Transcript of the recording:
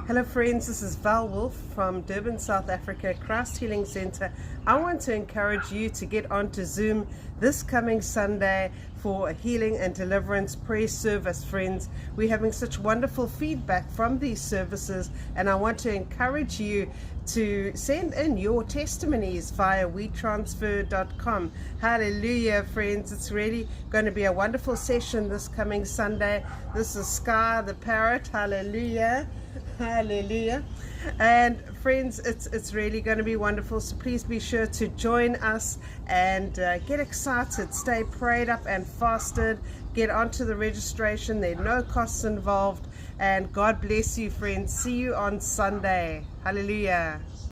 Hello friends, this is Wolff from Durban, South Africa, Christ Healing Center. I want to encourage you to get onto Zoom this coming Sunday for a healing and deliverance prayer service, friends. We're having such wonderful feedback from these services, and I want to encourage you to send in your testimonies via wetransfer.com. Hallelujah, friends. It's really going to be a wonderful session this coming Sunday. This is Skye the Parrot. Hallelujah. Hallelujah. And friends, it's really going to be wonderful, so please be sure to join us and get excited. Stay prayed up and fasted. Get onto the registration. There are no costs involved, and God bless you, friends. See you on Sunday. Hallelujah.